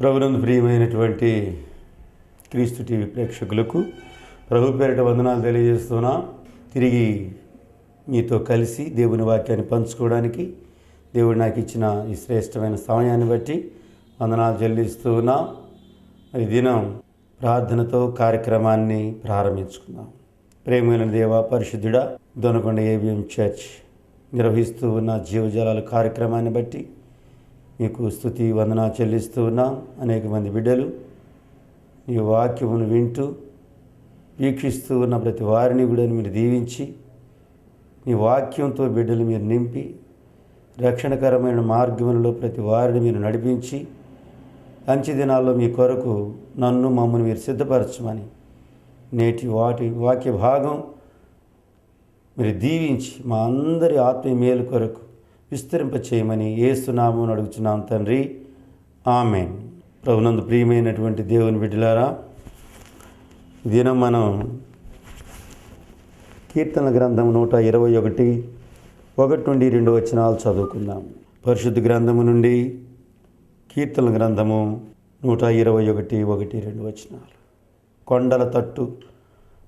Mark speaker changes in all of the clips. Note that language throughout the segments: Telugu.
Speaker 1: ప్రభునందు ప్రియమైనటువంటి క్రీస్తు టీవీ ప్రేక్షకులకు ప్రభు పేరిట వందనాలు తెలియజేస్తున్నా. తిరిగి మీతో కలిసి దేవుని వాక్యాన్ని పంచుకోవడానికి దేవుడు నాకు ఇచ్చిన ఈ శ్రేష్టమైన సమయాన్ని బట్టి వందనాలు చెల్లిస్తున్నా. ఈ దినం ప్రార్థనతో కార్యక్రమాన్ని ప్రారంభించుకుందాం. ప్రేమైన దేవ పరిశుద్ధుడా, దొనకొండ ఏబిఎం చర్చ్ నిర్వహిస్తూ ఉన్న జీవజలాల కార్యక్రమాన్ని బట్టి మీకు స్తుతి వందనా చెల్లిస్తూ ఉన్నాం. అనేక మంది బిడ్డలు నీ వాక్యమును వింటూ వీక్షిస్తూ ఉన్న ప్రతి వారిని కూడా మీరు దీవించి నీ వాక్యంతో బిడ్డలు మీరు నింపి రక్షణకరమైన మార్గములలో ప్రతి వారిని మీరు నడిపించి అంచె దినాల్లో మీ కొరకు నన్ను మమ్మల్ని మీరు సిద్ధపరచమని నేటి వాక్య భాగం మీరు దీవించి మా అందరి ఆత్మీయ మేలు కొరకు విస్తరింప చేయమని యేసునామమున అడుగుచున్నాం తండ్రి, ఆమేన్. ప్రభునందు ప్రియమైనటువంటి దేవుని బిడ్డలారా, దినం మనం కీర్తన గ్రంథం 121 1 నుండి 2 వచనాలు చదువుకుందాం. పరిశుద్ధ గ్రంథము నుండి కీర్తన గ్రంథము 121 1 2 వచనాలు. కొండల తట్టు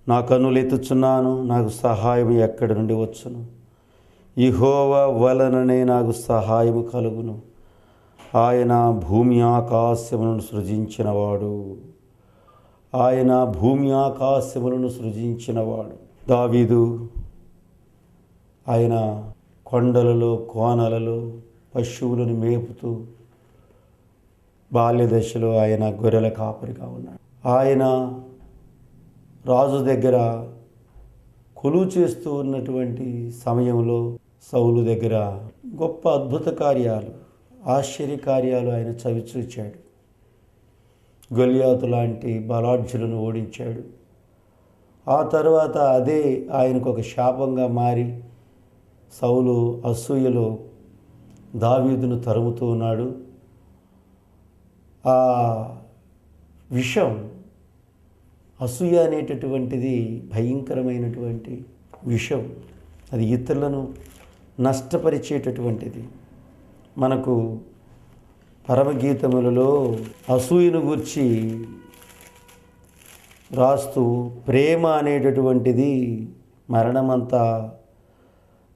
Speaker 1: నా కన్నులెత్తుచున్నాను, నాకు సహాయం ఎక్కడి నుండి వచ్చును? యెహోవా వలననే నాకు సహాయము కలుగును. ఆయన భూమి ఆకాశములను సృజించినవాడు. ఆయన భూమి ఆకాశములను సృజించినవాడు. దావీదు ఆయన కొండలలో కోనలలో పశువులను మేపుతూ బాల్య దశలో ఆయన గొర్రెల కాపరిగా ఉన్నాడు. ఆయన రాజు దగ్గర కొలువు చేస్తూ ఉన్నటువంటి సమయంలో సౌలు దగ్గర గొప్ప అద్భుత కార్యాలు, ఆశ్చర్యకార్యాలు ఆయన చవిచూచాడు. గొల్యాతు లాంటి బలాఢ్యులను ఓడించాడు. ఆ తర్వాత అదే ఆయనకు ఒక శాపంగా మారి సౌలు అసూయలో దావీదును తరుముతూ ఉన్నాడు. ఆ విషం, అసూయ అనేటటువంటిది భయంకరమైనటువంటి విషం. అది ఇతరులను నష్టపరిచేటటువంటిది. మనకు పరమగీతములలో అసూయను గూర్చి రాస్తూ ప్రేమ అనేటటువంటిది మరణమంతా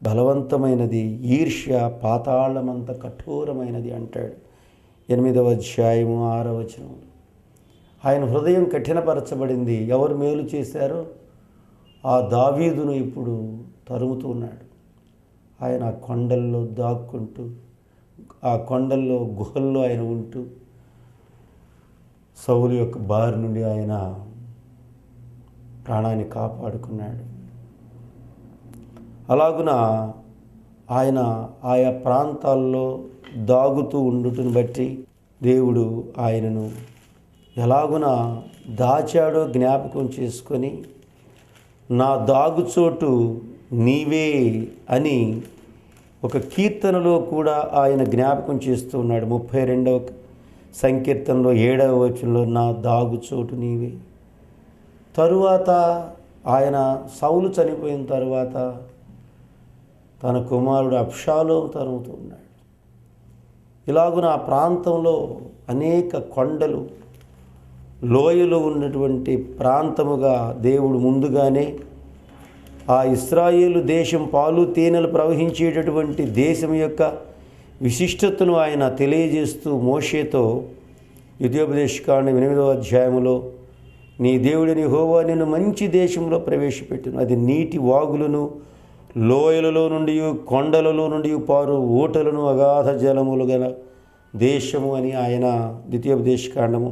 Speaker 1: బలవంతమైనది, ఈర్ష్య పాతాళమంత కఠోరమైనది అంటాడు. 8వ అధ్యాయము 6వ వచనం. ఆయన హృదయం కఠినపరచబడింది. ఎవరు మేలు చేశారో ఆ దావీదును ఇప్పుడు తరుముతూ ఉన్నాడు. ఆయన ఆ కొండల్లో దాక్కుంటూ, ఆ కొండల్లో గుహల్లో ఆయన ఉంటూ సౌలు యొక్క బారి నుండి ఆయన ప్రాణాన్ని కాపాడుకున్నాడు. అలాగున ఆయన ఆయా ప్రాంతాల్లో దాగుతూ ఉండుటను బట్టి దేవుడు ఆయనను ఎలాగున దాచాడో జ్ఞాపకం చేసుకొని నా దాగుచోటు నీవే అని ఒక కీర్తనలో కూడా ఆయన జ్ఞాపకం చేస్తూ ఉన్నాడు. 32వ సంకీర్తనలో 7వ వచనంలో నా దాగుచోటు నీవే. తరువాత ఆయన సౌలు చనిపోయిన తరువాత తన కుమారుడు అబ్షాలోము తరుముతూ ఉన్నాడు. ఇలాగున ఆ ప్రాంతంలో అనేక కొండలు, లోయలో ఉన్నటువంటి ప్రాంతముగా దేవుడు ముందుగానే ఆ ఇశ్రాయేలు దేశం పాలు తేనెలు ప్రవహించేటటువంటి దేశం యొక్క విశిష్టతను ఆయన తెలియజేస్తూ మోషేతో ద్వితీయోపదేశకాండం 8వ అధ్యాయంలో నీ దేవుడిని యెహోవా నిన్ను మంచి దేశంలో ప్రవేశపెట్టును. అది నీటి వాగులను, లోయలలో నుండి కొండలలో నుండి పారు ఊటలను, అగాధ జలములు గల దేశము అని ఆయన ద్వితీయోపదేశకాండము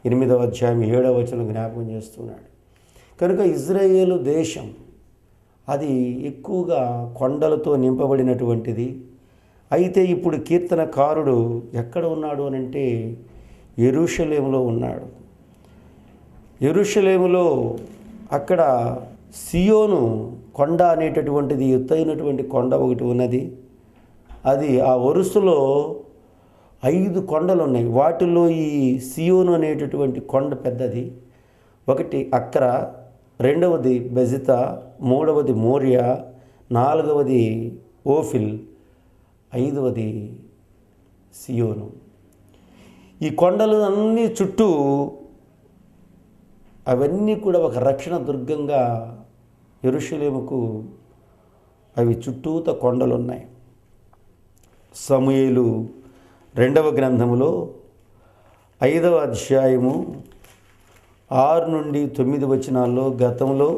Speaker 1: 8వ అధ్యాయం 7వ వచనం జ్ఞాపకం చేస్తున్నాడు. కనుక ఇజ్రాయేలు దేశం అది ఎక్కువగా కొండలతో నింపబడినటువంటిది. అయితే ఇప్పుడు కీర్తనకారుడు ఎక్కడ ఉన్నాడు అనంటే యెరూషలేములో ఉన్నాడు. యెరూషలేములో అక్కడ సియోను కొండ అనేటటువంటిది ఎత్తైనటువంటి కొండ ఒకటి ఉన్నది. అది ఆ వరుసలో 5 కొండలు ఉన్నాయి. వాటిలో ఈ సియోను అనేటటువంటి కొండ పెద్దది. ఒకటి అక్ర, రెండవది బెజితా, మూడవది మోరియా, నాలుగవది ఓఫిల్, ఐదవది సియోను. ఈ కొండలు అన్నీ చుట్టూ అవన్నీ కూడా ఒక రక్షణ దుర్గంగా యెరూషలేముకు అవి చుట్టూత కొండలు ఉన్నాయి. సమూయేలు 2వ గ్రంథములో 5వ అధ్యాయము 6 నుండి 9 వచనాల్లో గతంలో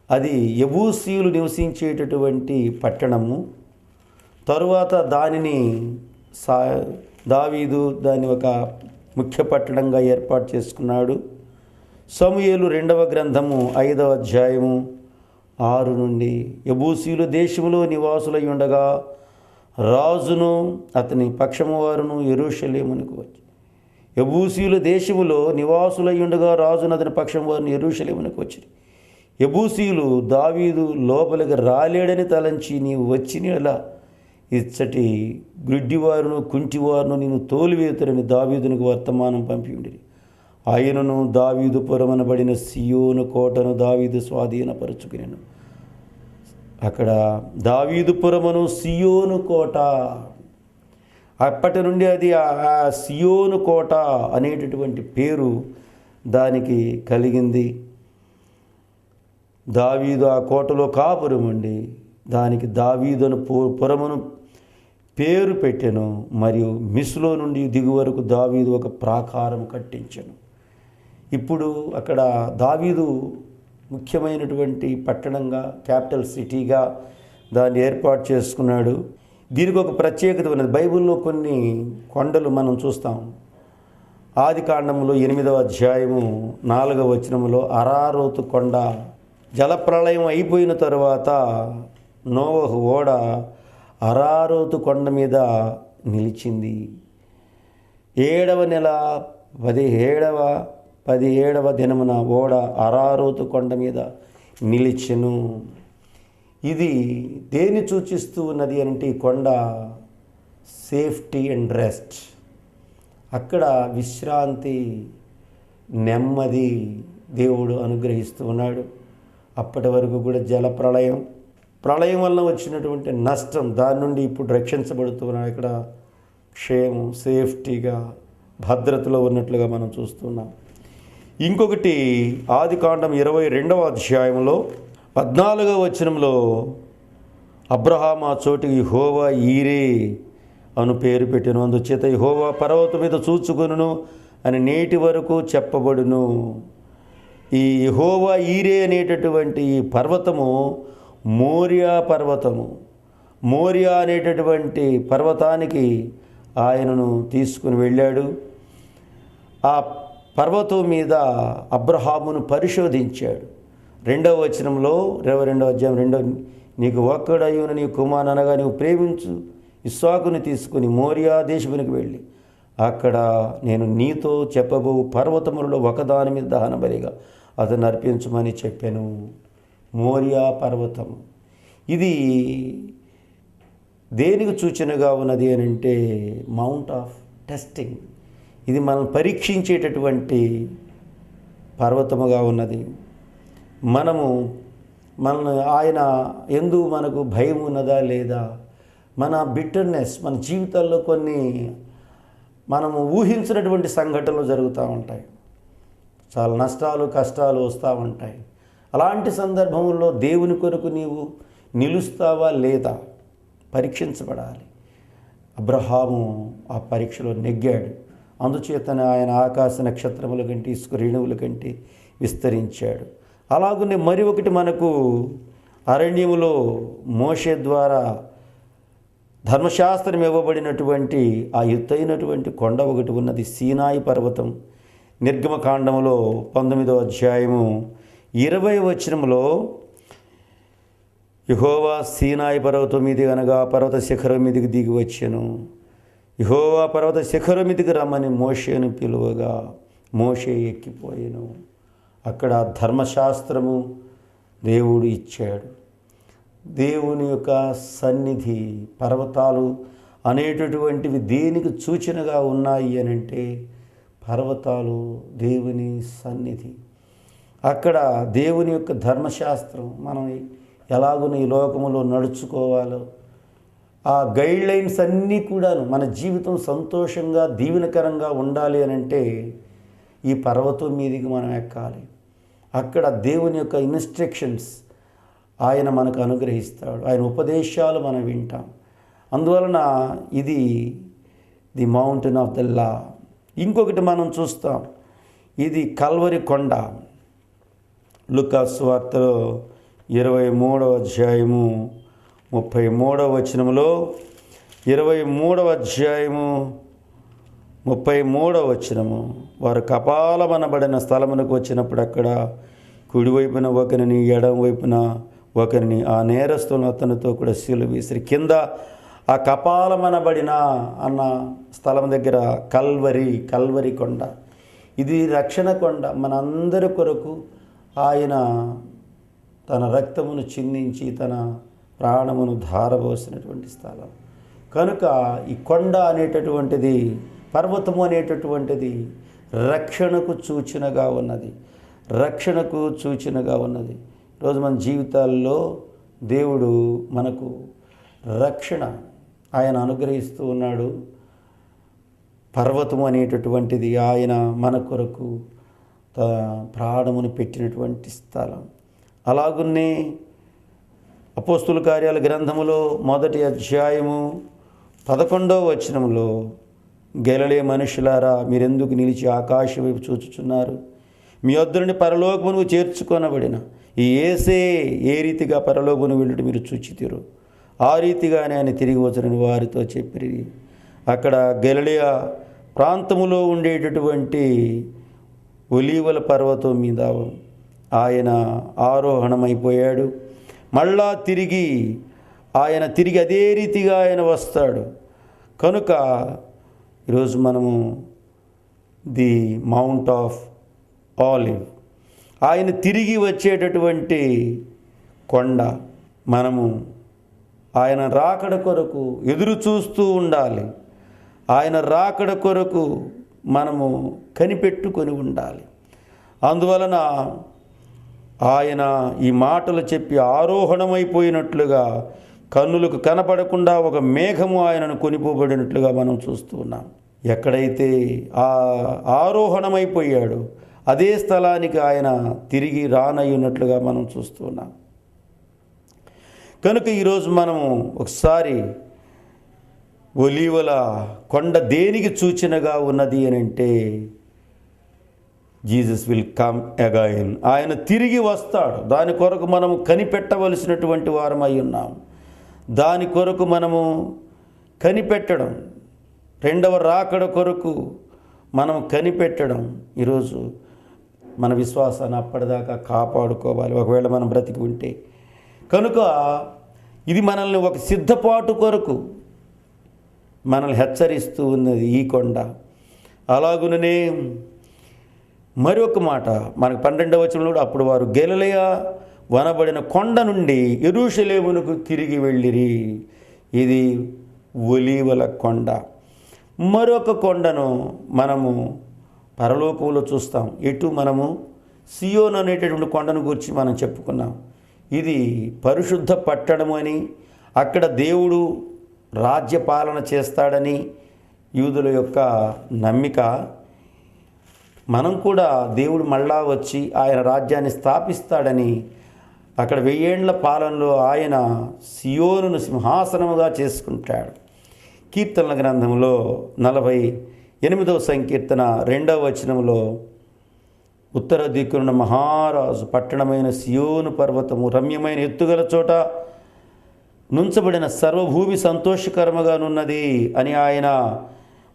Speaker 1: అది యెబూసీయులు నివసించేటటువంటి పట్టణము. తరువాత దానిని దావీదు దాన్ని ఒక ముఖ్య పట్టణంగా ఏర్పాటు చేసుకున్నాడు. సమూయేలు 2వ గ్రంథము 5వ అధ్యాయము 6 నుండి యెబూసీయులు దేశములో నివాసులై ఉండగా రాజును అతని పక్షము వారును యెరూషలేమునకు వచ్చి యెబూసీయుల దేశములో నివాసులై ఉండగా రాజును అతని పక్షము వారును యెరూషలేమునకు వచ్చి యెబూసీయులు దావీదు లోపలికి రాలేడని తలంచి నీవు వచ్చినలా ఇచ్చటి గ్రుడ్డివారును కుంటివారును నేను తోలివేతురని దావీదునికి వర్తమానం పంపి ఉండిరి. ఆయనను దావీదు పురమనబడిన సియోను కోటను దావీదు స్వాధీనపరుచుకునేను. అక్కడ దావీదు పురమును సియోను కోట, అప్పటి నుండి అది ఆ సియోను కోట అనేటటువంటి పేరు దానికి కలిగింది. దావీదు ఆ కోటలో కాపురం ఉండి దానికి దావీదును పురమును పేరు పెట్టెను. మరియు మిస్లో నుండి దిగు వరకు దావీదు ఒక ప్రాకారం కట్టించెను. ఇప్పుడు అక్కడ దావీదు ముఖ్యమైనటువంటి పట్టణంగా, క్యాపిటల్ సిటీగా దాన్ని ఏర్పాటు చేసుకున్నాడు. దీనికి ఒక ప్రత్యేకత ఉన్నది. బైబిల్లో కొన్ని కొండలు మనం చూస్తాం. ఆదికాండంలో 8వ అధ్యాయము 4వ వచనంలో అరారోతు కొండ. జలప్రళయం అయిపోయిన తరువాత నోవహు ఓడ అరారోతు కొండ మీద నిలిచింది. 7వ నెల 17వ దినమున ఓడ అరారోతు కొండ మీద నిలిచెను. ఇది దేన్ని సూచిస్తూ ఉన్నది అంటే ఈ కొండ సేఫ్టీ అండ్ రెస్ట్. అక్కడ విశ్రాంతి, నెమ్మది దేవుడు అనుగ్రహిస్తూ ఉన్నాడు. అప్పటి వరకు కూడా ప్రళయం వల్ల వచ్చినటువంటి నష్టం, దాని నుండి ఇప్పుడు రక్షించబడుతున్నాడు. ఇక్కడ క్షేమం, సేఫ్టీగా, భద్రతలో ఉన్నట్లుగా మనం చూస్తున్నాం. ఇంకొకటి ఆదికాండం 22వ అధ్యాయంలో 14వ వచనంలో అబ్రహాము ఆ చోటికి యెహోవా ఈరే అను పేరు పెట్టెను. అందుచేత యెహోవా పర్వతం మీద చూచుకొనును అని నేటి వరకు చెప్పబడును. ఈ యెహోవా ఈరే అనేటటువంటి ఈ పర్వతము మోరియా పర్వతము. మోరియా అనేటటువంటి పర్వతానికి ఆయనను తీసుకుని వెళ్ళాడు. ఆ పర్వతం మీద అబ్రహామును పరిశోధించాడు. 2వ వచనంలో 22వ అధ్యాయం నీకు ఒక్కడయ్యున నీ కుమారుని అనగా నీవు ప్రేమించు ఇస్సాకుని తీసుకుని మోరియా దేశమునికి వెళ్ళి అక్కడ నేను నీతో చెప్పబో పర్వతములలో ఒకదాని మీద దహనబలిగా అతను అర్పించమని చెప్పాను. మోరియా పర్వతం ఇది దేనికి సూచనగా ఉన్నది అని అంటే మౌంట్ ఆఫ్ టెస్టింగ్. ఇది మనం పరీక్షించేటటువంటి పర్వతముగా ఉన్నది. ఆయన ఎందు మనకు భయం ఉన్నదా లేదా, మన బిట్టర్నెస్, మన జీవితాల్లో కొన్ని మనము ఊహించినటువంటి సంఘటనలు జరుగుతూ ఉంటాయి. చాలా నష్టాలు, కష్టాలు వస్తూ ఉంటాయి. అలాంటి సందర్భంలో దేవుని కొరకు నీవు నిలుస్తావా లేదా పరీక్షించబడాలి. అబ్రహాము ఆ పరీక్షలో నెగ్గాడు. అందుచేతనే ఆయన ఆకాశ నక్షత్రముల కంటే ఇసుక రేణువుల కంటే విస్తరించాడు. అలాగనే మరి ఒకటి మనకు అరణ్యములో మోషే ద్వారా ధర్మశాస్త్రం ఇవ్వబడినటువంటి ఆ ఎత్తైనటువంటి కొండ ఒకటి ఉన్నది, సీనాయి పర్వతం. నిర్గమకాండములో 19వ అధ్యాయము 20వ వచనంలో యెహోవా సీనాయి పర్వతం మీది అనగా పర్వత శిఖరం మీదికి దిగి వచ్చెను. యెహోవా పర్వత శిఖరం మీదికి రమ్మని మోషేను పిలువగా మోషే ఎక్కిపోయాను. అక్కడ ధర్మశాస్త్రము దేవుడు ఇచ్చాడు. దేవుని యొక్క సన్నిధి, పర్వతాలు అనేటటువంటివి దేనికి సూచనగా ఉన్నాయి అని అంటే పర్వతాలు దేవుని సన్నిధి. అక్కడ దేవుని యొక్క ధర్మశాస్త్రం, మనం ఎలాగున ఈ లోకములో నడుచుకోవాలో ఆ గైడ్ లైన్స్ అన్నీ కూడాను మన జీవితం సంతోషంగా దీవెనకరంగా ఉండాలి అని అంటే ఈ పర్వతం మీదికి మనం ఎక్కాలి. అక్కడ దేవుని యొక్క ఇన్స్ట్రక్షన్స్ ఆయన మనకు అనుగ్రహిస్తాడు, ఆయన ఉపదేశాలు మనం వింటాం. అందువలన ఇది the mountain of the law. ఇంకొకటి మనం చూస్తాం, ఇది కల్వరి కొండ. లూకా సువార్తలో 23వ అధ్యాయము 33వ వచనములో, 23వ అధ్యాయము 33వ వచనము, వారు కపాలమనబడిన స్థలమునకు వచ్చినప్పుడు అక్కడ కుడివైపున ఒకరిని ఎడమ వైపున ఒకరిని ఆ నేరస్తులను అతనితో కూడా సిలువ వేసిరి. కింద ఆ కపాలమనబడిన అన్న స్థలం దగ్గర కల్వరి కొండ. ఇది రక్షణ కొండ. మనందరి కొరకు ఆయన తన రక్తమును చిందించి తన ప్రాణమును ధారపోసినటువంటి స్థలం. కనుక ఈ కొండ అనేటటువంటిది, పర్వతము అనేటటువంటిది రక్షణకు సూచనగా ఉన్నది, రక్షణకు సూచనగా ఉన్నది. ఈరోజు మన జీవితాల్లో దేవుడు మనకు రక్షణ ఆయన అనుగ్రహిస్తూ ఉన్నాడు. పర్వతము అనేటటువంటిది ఆయన మన కొరకు ప్రాణమును పెట్టినటువంటి స్థలం. అలాగున్నే అపోస్తుల కార్యాల గ్రంథములో 1వ అధ్యాయము 11వ వచనములో, గలిలయ మనుషులారా, మీరెందుకు నిలిచి ఆకాశం వైపు చూచుచున్నారు? మీ వద్ద నుండి పరలోకమునకు చేర్చుకొనబడిన ఈ యేసే ఏ రీతిగా పరలోకమును వెళ్ళుట మీరు చూచితిరో ఆ రీతిగానే ఆయన తిరిగి వచ్చునని వారితో చెప్పిరి. అక్కడ గలిలయ ప్రాంతములో ఉండేటటువంటి ఒలీవల పర్వతం మీద ఆయన ఆరోహణమైపోయాడు. మళ్ళా ఆయన తిరిగి అదే రీతిగా ఆయన వస్తాడు. కనుక ఈరోజు మనము ది మౌంట్ ఆఫ్ ఆలివ్, ఆయన తిరిగి వచ్చేటటువంటి కొండ, మనము ఆయన రాకడ కొరకు ఎదురు చూస్తూ ఉండాలి. ఆయన రాకడ కొరకు మనము కనిపెట్టుకొని ఉండాలి. అందువలన ఆయన ఈ మాటలు చెప్పి ఆరోహణమైపోయినట్లుగా, కన్నులకు కనపడకుండా ఒక మేఘము ఆయనను కొనిపోబడినట్లుగా మనం చూస్తూ ఉన్నాం. ఎక్కడైతే ఆరోహణమైపోయాడో అదే స్థలానికి ఆయన తిరిగి రానయ్యున్నట్లుగా మనం చూస్తూ ఉన్నాం. కనుక ఈరోజు మనము ఒకసారి ఒలీవల కొండ దేనికి సూచనగా ఉన్నది అని అంటే, జీసస్ విల్ కమ్ అగైన్, ఆయన తిరిగి వస్తాడు. దాని కొరకు మనము కనిపెట్టవలసినటువంటి వారమై ఉన్నాం. దాని కొరకు మనము కనిపెట్టడం, రెండవ రాకడ కొరకు మనం కనిపెట్టడం, ఈరోజు మన విశ్వాసాన్ని అప్పటిదాకా కాపాడుకోవాలి, ఒకవేళ మనం బ్రతికి ఉంటే. కనుక ఇది మనల్ని ఒక సిద్ధపాటు కొరకు మనల్ని హెచ్చరిస్తూ ఉన్నది ఈ కొండ. అలాగుననే మరొక మాట మనకు 12వ వచనంలో, అప్పుడు వారు గలిలయ వనబడిన కొండ నుండి యెరూషలేమునకు తిరిగి వెళ్ళిరి. ఇది ఒలీవల కొండ. మరొక కొండను మనము పరలోకంలో చూస్తాం. మనము సియోను అనేటటువంటి కొండను గురించి మనం చెప్పుకున్నాం. ఇది పరిశుద్ధ పట్టణము అని, అక్కడ దేవుడు రాజ్యపాలన చేస్తాడని యూదుల యొక్క నమ్మిక. మనం కూడా దేవుడు మళ్ళా వచ్చి ఆయన రాజ్యాన్ని స్థాపిస్తాడని, అక్కడ 1000 ఏండ్ల పాలనలో ఆయన సియోనును సింహాసనముగా చేసుకుంటాడు. కీర్తనల గ్రంథంలో 48వ సంకీర్తన 2వ వచనంలో, ఉత్తర దిక్కున మహారాజు పట్టణమైన సియోను పర్వతము రమ్యమైన ఎత్తుగల చోట నుంచబడిన సర్వభూమి సంతోషకరముగానున్నది అని ఆయన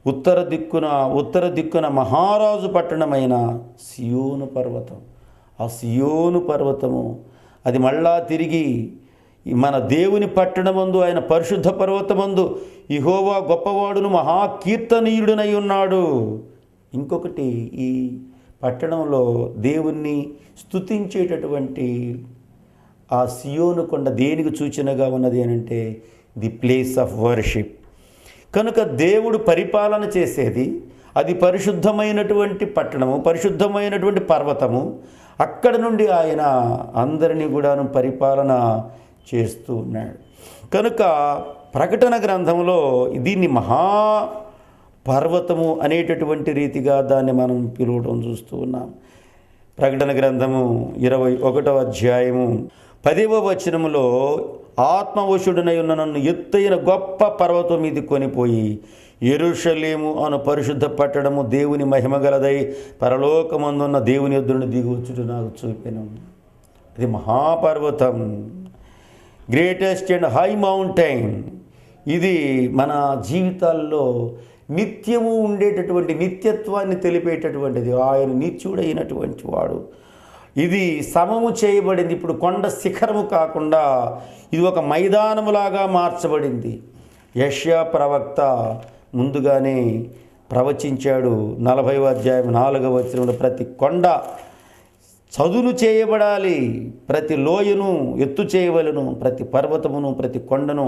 Speaker 1: ఉత్తర దిక్కున మహారాజు పట్టణమైన సియోను పర్వతం, ఆ సియోను పర్వతము అది మళ్ళా తిరిగి మన దేవుని పట్టణమందు, ఆయన పరిశుద్ధ పర్వతమందు యెహోవా గొప్పవాడును మహాకీర్తనీయుడునై ఉన్నాడు. ఇంకొకటి, ఈ పట్టణంలో దేవుణ్ణి స్తుతించేటటువంటి ఆ సియోను కొండ దేనికి సూచనగా ఉన్నది అని అంటే, ది ప్లేస్ ఆఫ్ వర్షిప్. కనుక దేవుడు పరిపాలన చేసేది అది పరిశుద్ధమైనటువంటి పట్టణము, పరిశుద్ధమైనటువంటి పర్వతము. అక్కడ నుండి ఆయన అందరినీ కూడాను పరిపాలన చేస్తూ ఉన్నాడు. కనుక ప్రకటన గ్రంథంలో దీన్ని మహాపర్వతము అనేటటువంటి రీతిగా దాన్ని మనం పిలవడం చూస్తూ ఉన్నాం. ప్రకటన గ్రంథము 21వ అధ్యాయము 10వ వచనములో, ఆత్మవశుడనై ఉన్న నన్ను ఎత్తైన గొప్ప పర్వతం మీది కొనిపోయి యెరూషలేము అను పరిశుద్ధ పట్టణము దేవుని మహిమగలదై పరలోకమందున్న దేవుని యొద్ద నుండి దిగివచ్చుట నాకు చూపెను. అది మహాపర్వతం, గ్రేటెస్ట్ అండ్ హై మౌంటైన్. ఇది మన జీవితాల్లో నిత్యము ఉండేటటువంటి నిత్యత్వాన్ని తెలిపేటటువంటిది. ఆయన నిత్యుడైనటువంటి వాడు. ఇది సమము చేయబడింది. ఇప్పుడు కొండ శిఖరము కాకుండా ఇది ఒక మైదానములాగా మార్చబడింది. యెషయా ప్రవక్త ముందుగానే ప్రవచించాడు. 40వ అధ్యాయం 4వ వచనంలో, ప్రతి కొండ చదును చేయబడాలి, ప్రతి లోయను ఎత్తు చేయవలెను, ప్రతి పర్వతమును ప్రతి కొండను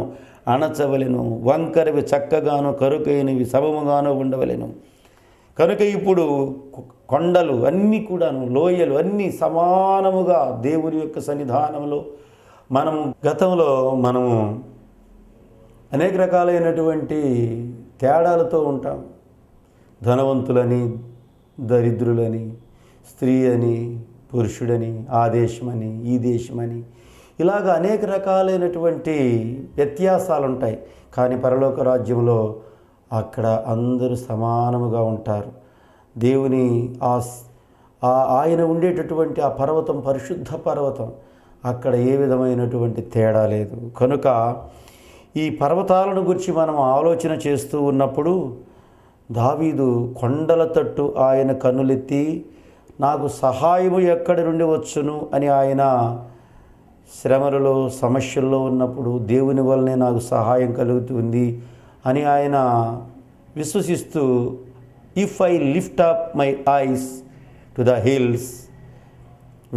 Speaker 1: అణచవలెను, వంకరవి చక్కగాను కరుకైనవి సమముగాను ఉండవలెను. కనుక ఇప్పుడు కొండలు అన్నీ కూడాను, లోయలు అన్నీ సమానముగా దేవుని యొక్క సన్నిధానంలో గతంలో మనము అనేక రకాలైనటువంటి తేడాలతో ఉంటాం. ధనవంతులని, దరిద్రులని, స్త్రీ అని, పురుషుడని, ఆ దేశమని, ఈ దేశమని, ఇలాగ అనేక రకాలైనటువంటి వ్యత్యాసాలు ఉంటాయి. కానీ పరలోక రాజ్యంలో అక్కడ అందరూ సమానముగా ఉంటారు. దేవుని ఆయన ఉండేటటువంటి ఆ పర్వతం పరిశుద్ధ పర్వతం, అక్కడ ఏ విధమైనటువంటి తేడా లేదు. కనుక ఈ పర్వతాలను గురించి మనం ఆలోచన చేస్తూ ఉన్నప్పుడు దావీదు కొండల తట్టు ఆయన కన్నులెత్తి, నాకు సహాయము ఎక్కడి నుండి వచ్చును అని ఆయన శ్రమలలో సమస్యల్లో ఉన్నప్పుడు దేవుని వల్లనే నాకు సహాయం కలుగుతుంది అని ఆయన విశ్వసిస్తూ, if I lift up my eyes to the hills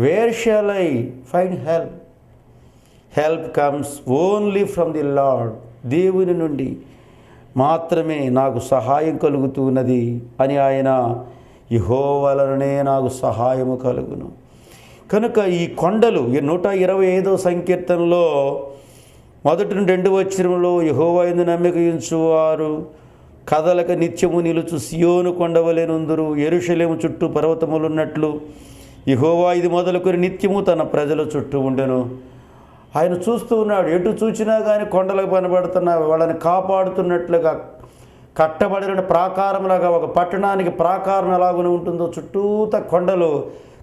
Speaker 1: where shall I find help, help comes only from the Lord, దేవుని నుండి మాత్రమే నాకు సహాయం కలుగుతున్నది అని ఆయన, యెహోవా వలననే నాకు సహాయము కలుగును. కనుక ఈ కొండలు 125వ సంకీర్తనలో 1-2 వచనములో, యెహోవా యందు నమ్మిక ఉంచువారు కదలక నిత్యము నిలుచు సియోను కొండవలెనుందురు, యెరూషలేము చుట్టూ పర్వతములున్నట్లు యెహోవా ఇది మొదలుకొని నిత్యము తన ప్రజల చుట్టూ ఉండెను. ఆయన చూస్తూ ఉన్నాడు. ఎటు చూచినా కానీ కొండలకు కనబడుతున్న వాళ్ళని కాపాడుతున్నట్లుగా, కట్టబడిన ప్రాకారంలాగా, ఒక పట్టణానికి ప్రాకారం ఎలాగనే ఉంటుందో చుట్టూత కొండలు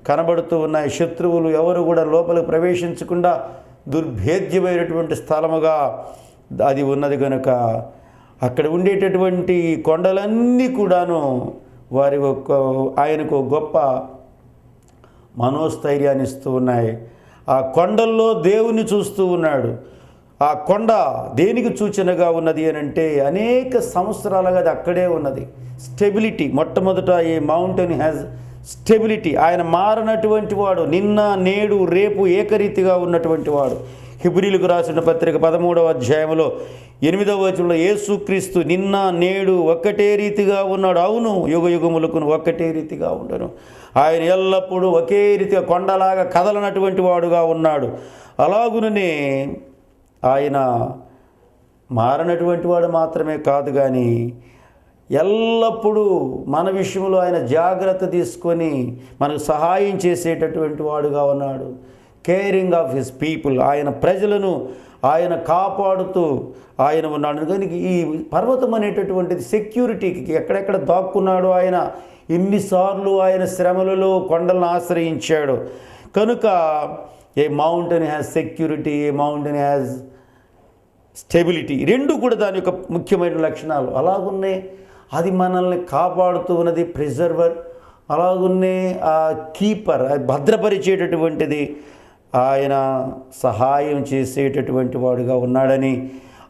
Speaker 1: కనబడుతూ ఉన్నాయి. శత్రువులు ఎవరు కూడా లోపలికి ప్రవేశించకుండా దుర్భేద్యమైనటువంటి స్థలముగా అది ఉన్నది. కనుక అక్కడ ఉండేటటువంటి కొండలన్నీ కూడాను ఆయనకు గొప్ప మనోస్థైర్యాన్ని ఇస్తూ ఉన్నాయి. ఆ కొండల్లో దేవుని చూస్తూ ఉన్నాడు. ఆ కొండ దేనికి సూచనగా ఉన్నది అని అంటే, అనేక సంవత్సరాలుగా అది అక్కడే ఉన్నది. స్టెబిలిటీ, మొట్టమొదట ఏ మౌంటైన్ హ్యాజ్ స్టెబిలిటీ. ఆయన మారనటువంటి వాడు, నిన్న నేడు రేపు ఏకరీతిగా ఉన్నటువంటి వాడు. హెబ్రీయులకు రాసిన పత్రిక 13వ అధ్యాయంలో 8వ వచనంలో, యేసుక్రీస్తు నిన్న నేడు ఒక్కటే రీతిగా ఉన్నాడు. అవును, యుగ యుగములకు ఒక్కటే రీతిగా ఉండను. ఆయన ఎల్లప్పుడూ ఒకే రీతిగా కొండలాగా కదలనటువంటి వాడుగా ఉన్నాడు. అలాగుననే ఆయన మారనటువంటి వాడు మాత్రమే కాదు, కానీ ఎల్లప్పుడూ మన విషయంలో ఆయన జాగ్రత్త తీసుకొని మనకు సహాయం చేసేటటువంటి వాడుగా ఉన్నాడు. కేరింగ్ ఆఫ్ హిస్ పీపుల్, ఆయన ప్రజలను ఆయన కాపాడుతూ ఆయన ఉన్నాడు. కనుక ఈ పర్వతం అనేటటువంటిది సెక్యూరిటీకి, ఎక్కడెక్కడ దాక్కున్నాడో ఆయన, ఇన్నిసార్లు ఆయన శ్రమలలో కొండలను ఆశ్రయించాడు. కనుక ఏ mountain has security, A mountain has stability, రెండు కూడా దాని యొక్క ముఖ్యమైన లక్షణాలు. అలాగున్నే అది మనల్ని కాపాడుతూ ఉన్నది, ప్రిజర్వర్. అలాగున్నే ఆ కీపర్, భద్రపరిచేటటువంటిది, ఆయన సహాయం చేసేటటువంటి వాడుగా ఉన్నాడని.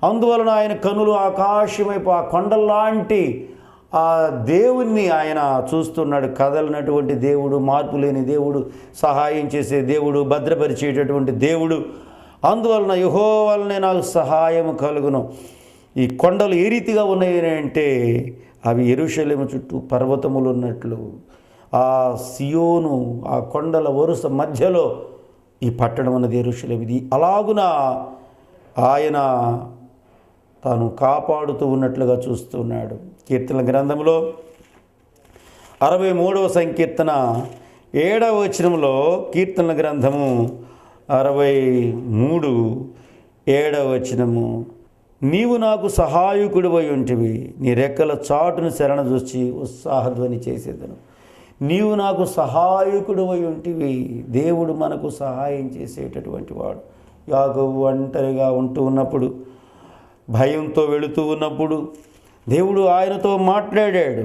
Speaker 1: అందువలన ఆయన కనులు ఆకాశం వైపు, ఆ కొండలాంటి ఆ దేవుణ్ణి ఆయన చూస్తున్నాడు. కదలనటువంటి దేవుడు, మార్పు లేని దేవుడు, సహాయం చేసే దేవుడు, భద్రపరిచేటటువంటి దేవుడు. అందువలన యెహోవా వలనే నాకు సహాయం కలుగును. ఈ కొండలు ఏ రీతిగా ఉన్నాయి అంటే, అవి యెరూషలేము చుట్టూ పర్వతములు ఉన్నట్లు, ఆ సియోను, ఆ కొండల వరుస మధ్యలో ఈ పట్టణం ఉన్నది యెరూషలేము. ఇది అలాగున ఆయన తాను కాపాడుతూ ఉన్నట్లుగా చూస్తున్నాడు. కీర్తనల గ్రంథంలో 63వ సంకీర్తన 7వ వచనంలో, కీర్తనల గ్రంథము 63 7వ వచనము, నీవు నాకు సహాయకుడివై ఉంటివి, నీ రెక్కల చాటును శరణజొచ్చి ఉత్సాహధ్వని చేసేదను. నీవు నాకు సహాయకుడివై ఉంటివి. దేవుడు మనకు సహాయం చేసేటటువంటి వాడు. యాకోబు ఒంటరిగా ఉంటూ ఉన్నప్పుడు, భయంతో వెళుతూ ఉన్నప్పుడు దేవుడు ఆయనతో మాట్లాడాడు.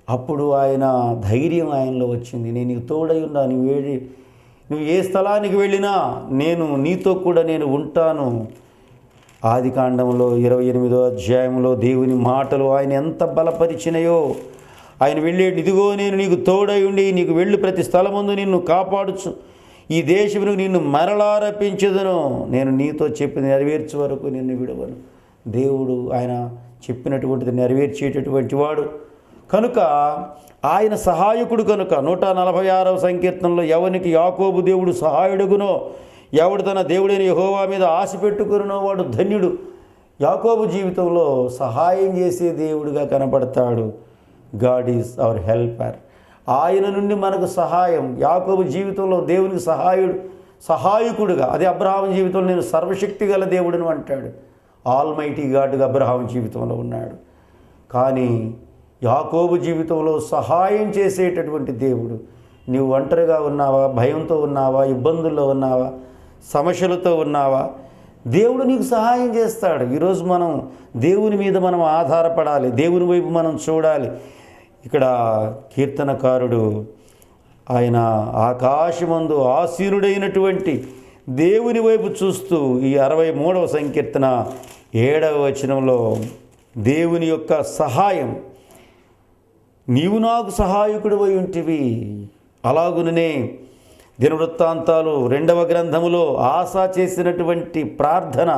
Speaker 1: అప్పుడు ఆయన ధైర్యం ఆయనలో వచ్చింది. నేను నీకు తోడై ఉన్నా, నువ్వు ఏ స్థలానికి వెళ్ళినా నేను నీతో కూడా నేను ఉంటాను. ఆదికాండంలో 28వ అధ్యాయంలో దేవుని మాటలు ఆయన ఎంత బలపరిచినాయో. ఆయన వెళ్ళేది, ఇదిగో నేను నీకు తోడై ఉండి నీకు వెళ్ళి ప్రతి స్థలముందు నిన్ను కాపాడుచు, ఈ దేశమును నిన్ను మరలా రప్పించదును, నేను నీతో చెప్పింది నెరవేర్చే వరకు నిన్ను విడవను. దేవుడు ఆయన చెప్పినటువంటిది నెరవేర్చేటటువంటి వాడు కనుక, ఆయన సహాయకుడు కనుక 146వ సంకీర్తనలో, ఎవనికి యాకోబు దేవుడు సహాయుడుగునో, ఎవడు తన దేవుడైన యెహోవా మీద ఆశ పెట్టుకునో వాడు ధన్యుడు. యాకోబు జీవితంలో సహాయం చేసే దేవుడిగా కనపడతాడు. God is our helper. ఆయన నుండి మనకు సహాయం. యాకోబు జీవితంలో దేవునికి సహాయకుడుగా, అదే అబ్రహాము జీవితంలో నేను సర్వశక్తి గల దేవుడిని అంటాడు. ఆల్మైటీ గాడ్గా అబ్రహాము జీవితంలో ఉన్నాడు. కానీ యాకోబు జీవితంలో సహాయం చేసేటటువంటి దేవుడు. నీవు ఒంటరిగా ఉన్నావా, భయంతో ఉన్నావా, ఇబ్బందుల్లో ఉన్నావా, సమస్యలతో ఉన్నావా, దేవుడు నీకు సహాయం చేస్తాడు. ఈరోజు మనం దేవుని మీద మనం ఆధారపడాలి, దేవుని వైపు మనం చూడాలి. ఇక్కడ కీర్తనకారుడు ఆయన ఆకాశమందు ఆసీనుడైనటువంటి దేవుని వైపు చూస్తూ ఈ 63వ సంకీర్తన 7వ వచనంలో దేవుని యొక్క సహాయం, నీవు నాకు సహాయకుడివై ఉంటివి. అలాగుననే దినవృత్తాంతాలు 2వ గ్రంథములో ఆశా చేసినటువంటి ప్రార్థన,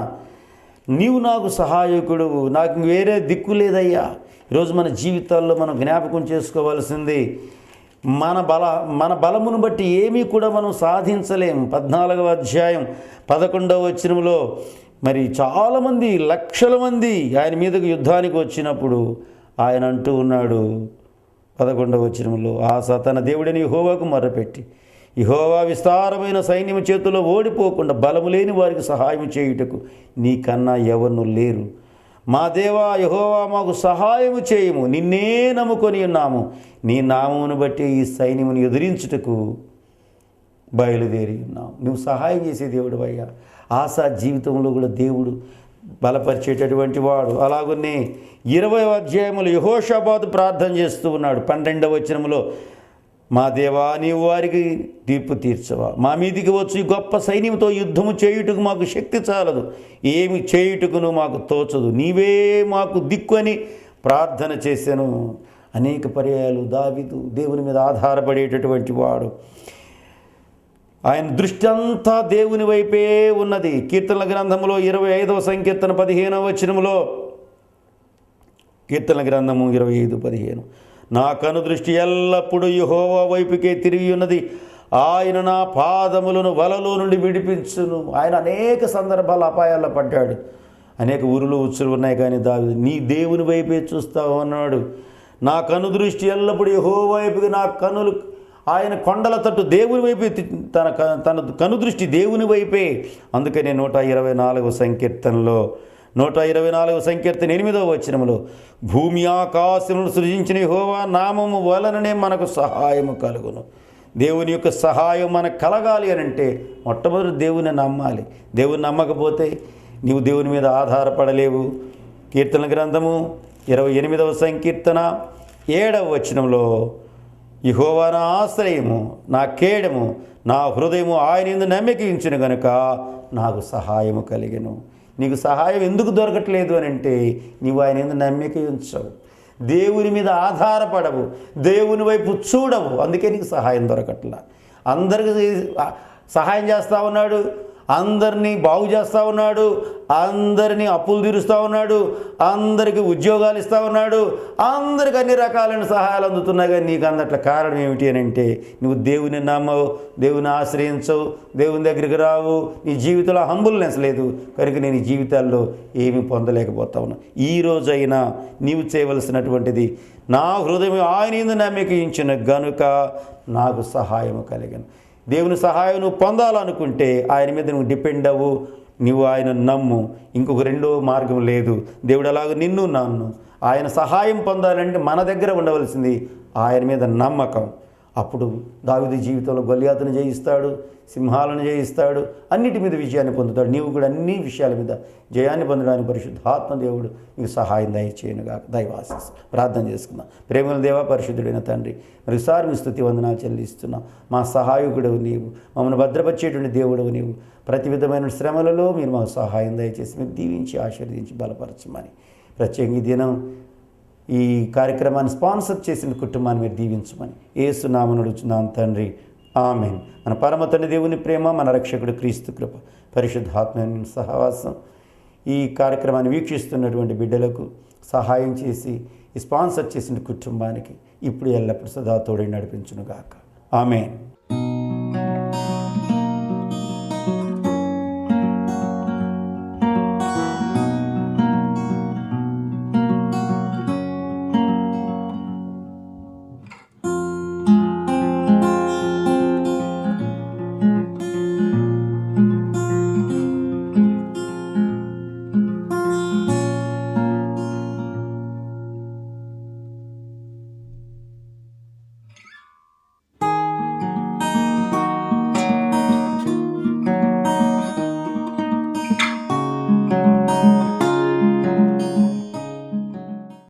Speaker 1: నీవు నాకు సహాయకుడు, నాకు వేరే దిక్కు లేదయ్యా. ఈరోజు మన జీవితాల్లో మనం జ్ఞాపకం చేసుకోవాల్సింది, మన బలమును బట్టి ఏమీ కూడా మనం సాధించలేం. 14వ అధ్యాయం 11వ వచనంలో మరి చాలామంది, లక్షల మంది ఆయన మీదకు యుద్ధానికి వచ్చినప్పుడు ఆయన అంటూ ఉన్నాడు 11వ వచనంలో, ఆశ తన దేవుడిని యెహోవాకు మొర్రపెట్టి, యెహోవా విస్తారమైన సైన్యము చేతుల్లో ఓడిపోకుండా బలము లేని వారికి సహాయం చేయుటకు నీకన్నా ఎవరు లేరు. మా దేవా యెహోవా మాకు సహాయము చేయము, నిన్నే నమ్ముకొని ఉన్నాము, నీ నామమును బట్టి ఈ సైన్యమును ఎదిరించుటకు బయలుదేరి ఉన్నాము. నువ్వు సహాయం చేసే దేవుడు అయ్యా. ఆశా జీవితంలో కూడా దేవుడు బలపరిచేటటువంటి వాడు. అలాగనే 20వ అధ్యాయంలో యెహోషాపాతు ప్రార్థన చేస్తూ ఉన్నాడు. 12వ వచనంలో, మా దేవా నీవు వారికి తీర్పు తీర్చవా, మా మీదికి వచ్చి గొప్ప సైన్యంతో యుద్ధము చేయుటకు మాకు శక్తి చాలదు, ఏమి చేయుటకును మాకు తోచదు, నీవే మాకు దిక్కు అని ప్రార్థన చేశాను. అనేక పర్యాయాలు దావీదు దేవుని మీద ఆధారపడేటటువంటి వాడు. ఆయన దృష్టి అంతా దేవుని వైపే ఉన్నది. కీర్తనల గ్రంథంలో 25వ సంకీర్తన 15వ వచనంలో, కీర్తనల గ్రంథము 25:15, నా కనుదృష్టి ఎల్లప్పుడూ యెహోవా వైపుకే తిరిగి ఉన్నది, ఆయన నా పాదములను వలలో నుండి విడిపించును. ఆయన అనేక సందర్భాల అపాయాల్లో పడ్డాడు. అనేక ఉరులు ఉచ్చులు ఉన్నాయి, కానీ దావీదు నీ దేవుని వైపే చూస్తావు అన్నాడు. నా కనుదృష్టి ఎల్లప్పుడూ యెహోవా వైపుకి, నా కనులు ఆయన కొండల తట్టు దేవుని వైపే, తన కనుదృష్టి దేవుని వైపే. అందుకనే 124వ సంకీర్తనలో 124వ సంకీర్తన 8వ వచనంలో, భూమి ఆకాశములను సృజించిన యెహోవా నామము వలననే మనకు సహాయము కలుగును. దేవుని యొక్క సహాయం మనకు కలగాలి అని అంటే మొట్టమొదటి దేవుని నమ్మాలి. దేవుని నమ్మకపోతే నీవు దేవుని మీద ఆధారపడలేవు. కీర్తన గ్రంథము 28వ సంకీర్తన 7వ వచనంలో, యెహోవా నా ఆశ్రయము, నా కేడము, నా హృదయము ఆయన యందు నమ్మిక ఉంచెను గనుక నాకు సహాయము కలిగెను. నీకు సహాయం ఎందుకు దొరకట్లేదు అని అంటే నీవు ఆయన యందు నమ్మిక ఉంచవు, దేవుని మీద ఆధారపడవు, దేవుని వైపు చూడవు. అందుకే నీకు సహాయం దొరకట్లా. అందరికీ సహాయం చేస్తూ ఉన్నాడు, అందరినీ బాగు చేస్తూ ఉన్నాడు, అందరినీ అప్పులు తీరుస్తూ ఉన్నాడు, అందరికీ ఉద్యోగాలు ఇస్తూ ఉన్నాడు, అందరికి అన్ని రకాలైన సహాయాలు అందుతున్నాయి. కానీ నీకు అందట్ల కారణం ఏమిటి అని అంటే నువ్వు దేవుని నమ్మవు, దేవుని ఆశ్రయించవు, దేవుని దగ్గరికి రావు, నీ జీవితంలో హంబుల్నెస్ లేదు. కనుక నేను ఈ జీవితాల్లో ఏమీ పొందలేకపోతా ఉన్నా. ఈ రోజైనా నీవు చేయవలసినటువంటిది, నా హృదయం ఆయన యందు నమ్మిక ఉంచిన గనుక నాకు సహాయము కలిగను. దేవుని సహాయం నువ్వు పొందాలనుకుంటే ఆయన మీద నువ్వు డిపెండ్ అవ్వు, నువ్వు ఆయన నమ్ము. ఇంకొక రెండో మార్గం లేదు. దేవుడు అలాగ నిన్ను నన్ను ఆయన సహాయం పొందాలంటే మన దగ్గర ఉండవలసింది ఆయన మీద నమ్మకం. అప్పుడు దావీదు జీవితంలో గొల్యాతును జయిస్తాడు, సింహాలను జయిస్తాడు, అన్నిటి మీద విజయాన్ని పొందుతాడు. నీవు కూడా అన్ని విషయాల మీద జయాన్ని పొందడానికి పరిశుద్ధాత్మ దేవుడు నీకు సహాయం దయచేయనుగా. దైవాశీస్సు ప్రార్థన చేసుకుందాం. ప్రేమల దేవా, పరిశుద్ధుడైన తండ్రి, మరోసారి మీ స్తుతి వందనాలు చెల్లిస్తున్నాం. మా సహాయకుడవు నీవు, మమ్మల్ని భద్రపరిచేటువంటి దేవుడవు నీవు. ప్రతి విధమైన శ్రమలలో మీరు మాకు సహాయం దయచేసి మీరు దీవించి ఆశీర్వదించి బలపరచమని, ప్రత్యేకంగా ఈ దినం ఈ కార్యక్రమాన్ని స్పాన్సర్ చేసిన కుటుంబాన్ని మీరు దీవించమని యేసు నామమున అడుగుచున్నాం తండ్రి, ఆమేన్. మన పరమ తండ్రి దేవుని ప్రేమ, మన రక్షకుడు క్రీస్తు కృప, పరిశుద్ధాత్మ సహవాసం ఈ కార్యక్రమాన్ని వీక్షిస్తున్నటువంటి బిడ్డలకు సహాయం చేసి ఈ స్పాన్సర్ చేసిన కుటుంబానికి ఇప్పుడు ఎల్లప్పుడు సదా తోడై నడిపించునుగాక. ఆమేన్.